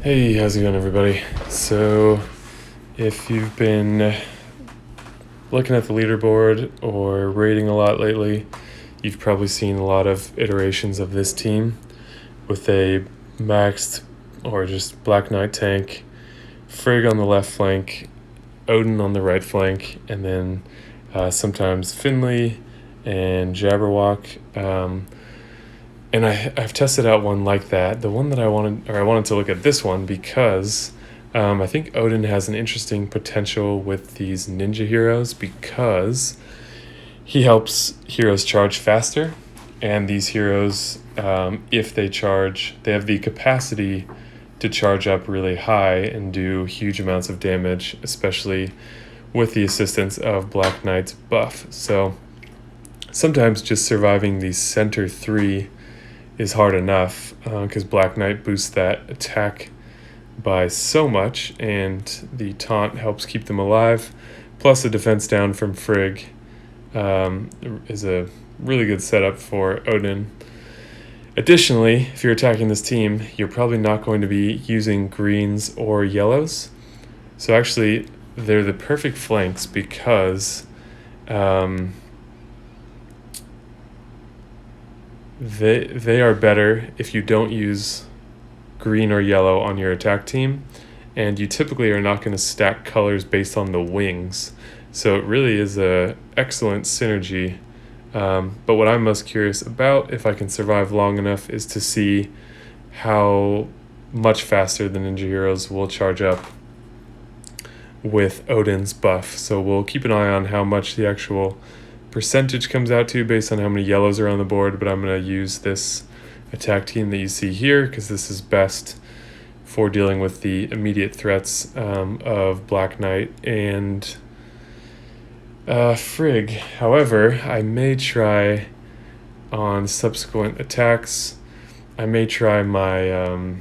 Hey, how's it going, everybody? So, if you've been looking at the leaderboard or rating a lot lately, you've probably seen a lot of iterations of this team with a maxed or just Black Knight tank, Frigg on the left flank, Odin on the right flank, and then sometimes Finley and Jabberwock. And I've tested out one like that. The one that I wanted to look at this one because I think Odin has an interesting potential with these ninja heroes because he helps heroes charge faster. And these heroes, if they charge, they have the capacity to charge up really high and do huge amounts of damage, especially with the assistance of Black Knight's buff. So sometimes just surviving the center three is hard enough because Black Knight boosts that attack by so much, and the taunt helps keep them alive. Plus, a defense down from Frigg is a really good setup for Odin. Additionally, if you're attacking this team, you're probably not going to be using greens or yellows. So actually, they're the perfect flanks because they are better if you don't use green or yellow on your attack team, and you typically are not going to stack colors based on the wings. So it really is a excellent synergy. But what I'm most curious about, if I can survive long enough, is to see how much faster the ninja heroes will charge up with Odin's buff. So we'll keep an eye on how much the actual percentage comes out to based on how many yellows are on the board, but I'm going to use this attack team that you see here because this is best for dealing with the immediate threats of Black Knight and Frigg. However, I may try on subsequent attacks, I may try my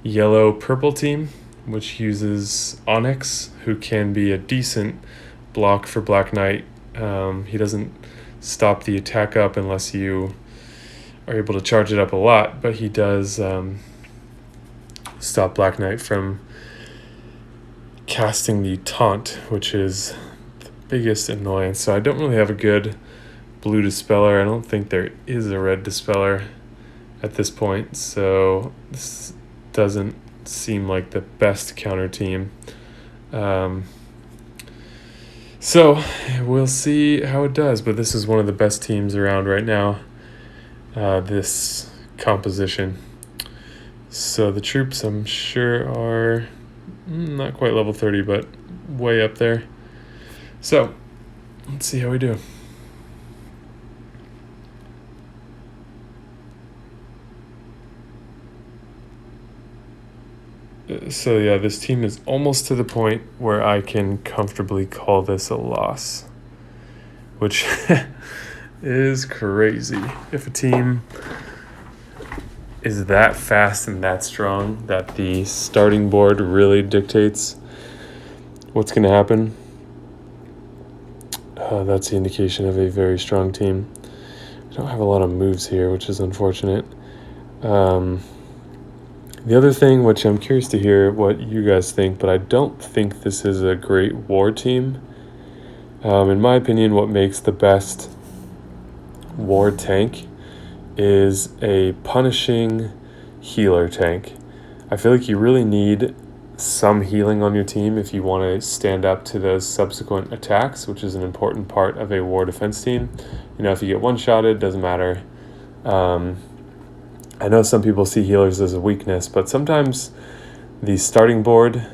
yellow-purple team, which uses Onyx, who can be a decent block for Black Knight. He doesn't stop the attack up unless you are able to charge it up a lot, but he does stop Black Knight from casting the taunt, which is the biggest annoyance. So I don't really have a good blue dispeller. I don't think there is a red dispeller at this point, so this doesn't seem like the best counter team. So we'll see how it does, but this is one of the best teams around right now, this composition. So the troops, I'm sure, are not quite level 30, but way up there. So let's see how we do. So yeah, this team is almost to the point where I can comfortably call this a loss, which is crazy. If a team is that fast and that strong that the starting board really dictates what's going to happen, that's the indication of a very strong team. I don't have a lot of moves here, which is unfortunate. The other thing, which I'm curious to hear what you guys think, but I don't think this is a great war team. In my opinion, what makes the best war tank is a punishing healer tank. I feel like you really need some healing on your team if you want to stand up to those subsequent attacks, which is an important part of a war defense team. You know, if you get one-shotted, doesn't matter. I know some people see healers as a weakness, but sometimes the starting board,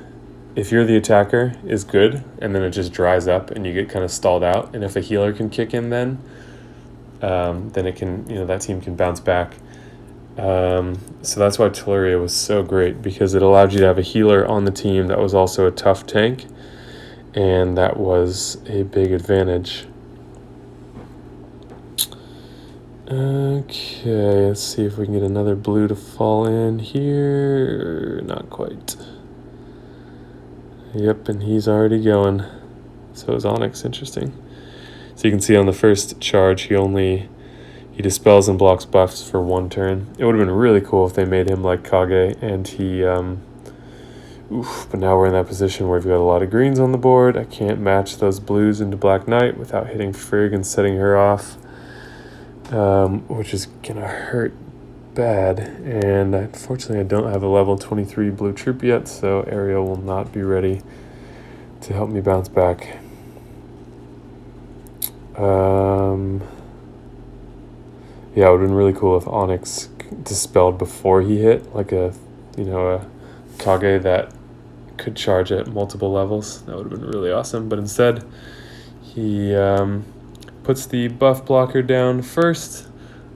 if you're the attacker, is good, and then it just dries up and you get kind of stalled out. And if a healer can kick in then it can, that team can bounce back. So that's why Telluria was so great, because it allowed you to have a healer on the team that was also a tough tank, and that was a big advantage. Okay, let's see if we can get another blue to fall in here. Not quite. Yep, and he's already going. So is Onyx. Interesting. So you can see on the first charge, he He dispels and blocks buffs for 1 turn. It would have been really cool if they made him like Kage and he... but now we're in that position where we've got a lot of greens on the board. I can't match those blues into Black Knight without hitting Frigg and setting her off, which is going to hurt bad. And unfortunately, I don't have a level 23 blue troop yet, so Ariel will not be ready to help me bounce back. Yeah, it would have been really cool if Onyx dispelled before he hit, like a Kage that could charge at multiple levels. That would have been really awesome. But instead, he puts the buff blocker down first,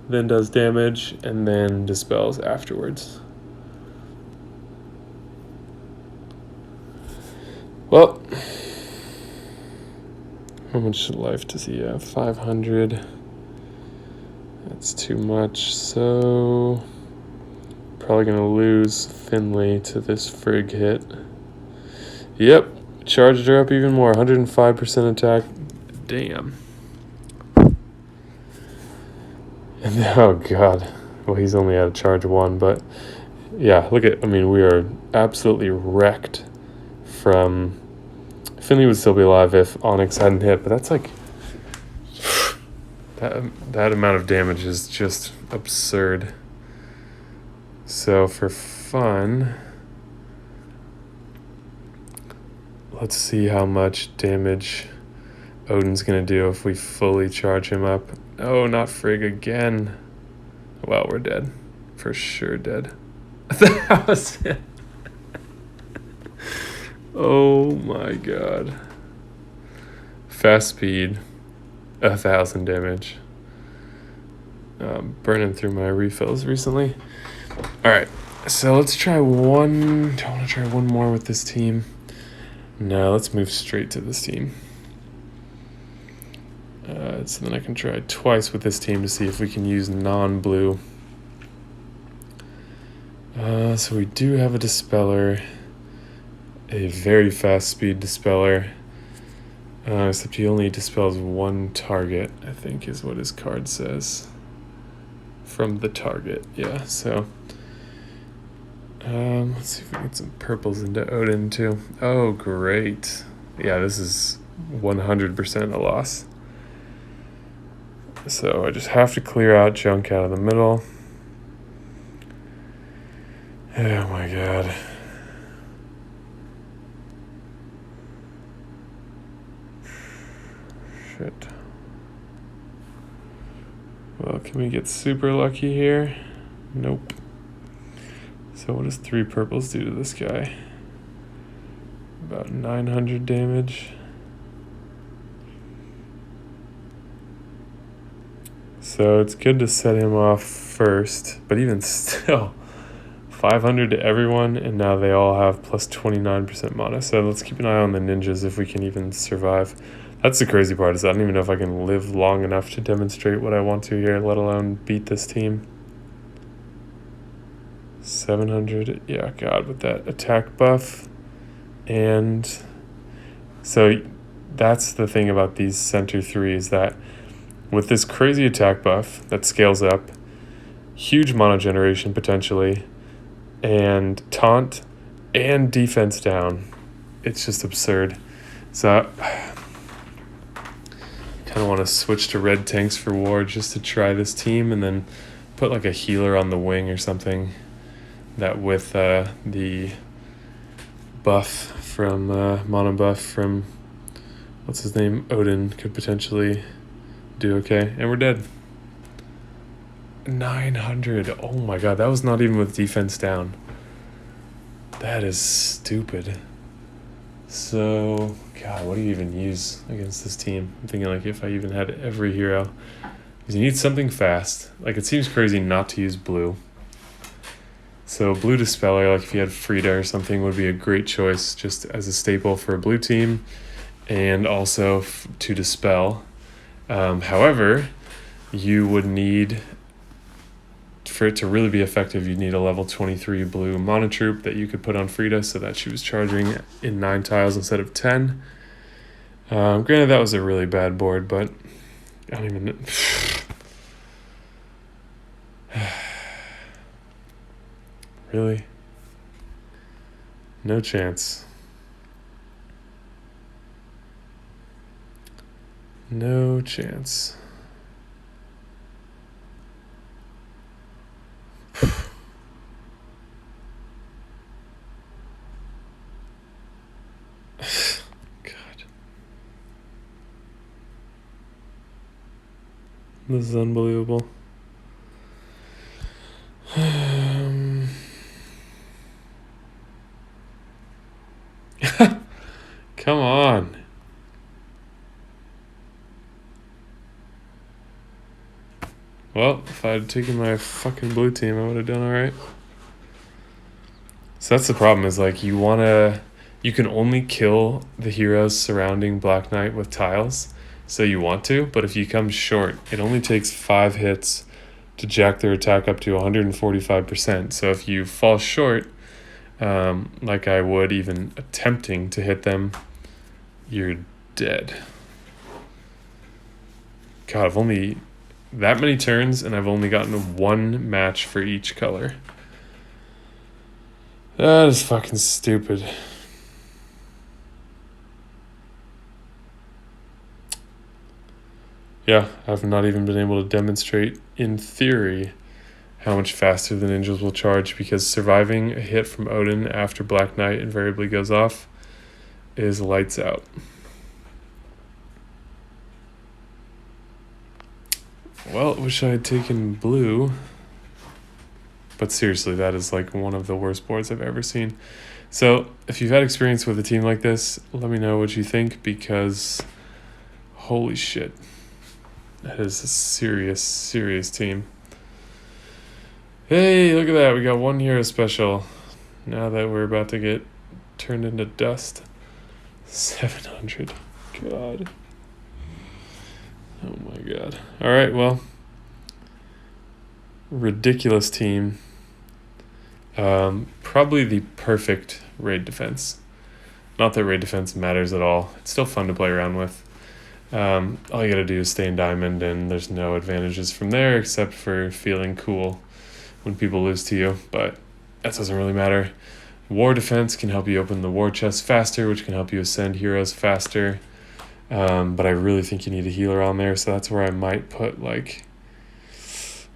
then does damage, and then dispels afterwards. Well, how much life does he have? 500. That's too much, so probably gonna lose thinly to this Frigg hit. Yep, charged her up even more, 105% attack. Damn. And oh god, well he's only at a charge 1, but yeah, we are absolutely wrecked from... Finley would still be alive if Onyx hadn't hit, but that's like... That amount of damage is just absurd. So for fun, let's see how much damage Odin's gonna do if we fully charge him up. Oh, not Frigg again. Well, we're dead. For sure dead. That was it. Oh my god. Fast speed. 1,000 damage. Burning through my refills recently. Alright, so let's try one. Do I want to try one more with this team? No, let's move straight to this team. So then I can try twice with this team to see if we can use non-blue. So we do have a Dispeller. A very fast speed Dispeller. Except he only dispels 1 target, I think is what his card says. From the target, yeah, so... let's see if we can get some purples into Odin too. Oh, great. Yeah, this is 100% a loss. So I just have to clear out junk out of the middle. Oh my god. Shit. Well, can we get super lucky here? Nope. So what does 3 purples do to this guy? About 900 damage. So it's good to set him off first, but even still, 500 to everyone, and now they all have plus 29% mana. So let's keep an eye on the ninjas if we can even survive. That's the crazy part, is I don't even know if I can live long enough to demonstrate what I want to here, let alone beat this team. 700, yeah, god, with that attack buff. And so that's the thing about these center 3, is that with this crazy attack buff that scales up, huge mono generation potentially, and taunt and defense down, it's just absurd. So kind of want to switch to red tanks for war just to try this team, and then put like a healer on the wing or something that with the buff from mono buff from what's his name, Odin, could potentially do okay. And we're dead. 900. Oh my god, that was not even with defense down. That is stupid. So, god, what do you even use against this team? I'm thinking like if I even had every hero. Because you need something fast. Like, it seems crazy not to use blue. So blue Dispeller, like if you had Frida or something, would be a great choice just as a staple for a blue team. And also to dispel. However, you would need, for it to really be effective, you'd need a level 23 blue mono troop that you could put on Frida so that she was charging in 9 tiles instead of 10. Granted, that was a really bad board, but I don't even... Really? No chance. No chance. God. This is unbelievable. Come on. Well, if I had taken my fucking blue team, I would have done alright. So that's the problem, is like you can only kill the heroes surrounding Black Knight with tiles, so you want to, but if you come short, it only takes 5 hits to jack their attack up to 145%. So if you fall short, like I would even attempting to hit them, you're dead. God, I've only that many turns and I've only gotten 1 match for each color. That is fucking stupid. Yeah, I've not even been able to demonstrate, in theory, how much faster the ninjas will charge, because surviving a hit from Odin after Black Knight invariably goes off is lights out. Well, I wish I had taken blue. But seriously, that is like one of the worst boards I've ever seen. So if you've had experience with a team like this, let me know what you think, because holy shit. That is a serious, serious team. Hey, look at that. We got 1 hero special. Now that we're about to get turned into dust. 700. God. Oh my god. All right, well. Ridiculous team. Probably the perfect raid defense. Not that raid defense matters at all. It's still fun to play around with. All you gotta do is stay in diamond, and there's no advantages from there except for feeling cool when people lose to you, but that doesn't really matter. War defense can help you open the war chest faster, which can help you ascend heroes faster. But I really think you need a healer on there, so that's where I might put, like,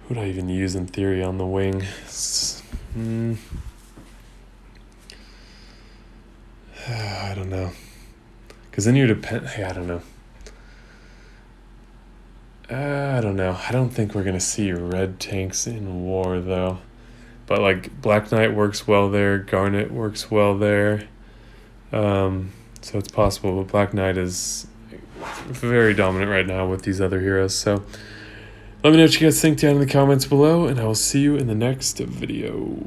who would I even use in theory on the wing? I don't know. Because then you're I don't know. I don't know. I don't think we're going to see red tanks in war, though. But, like, Black Knight works well there. Garnet works well there. So it's possible. But Black Knight is very dominant right now with these other heroes. So let me know what you guys think down in the comments below, and I will see you in the next video.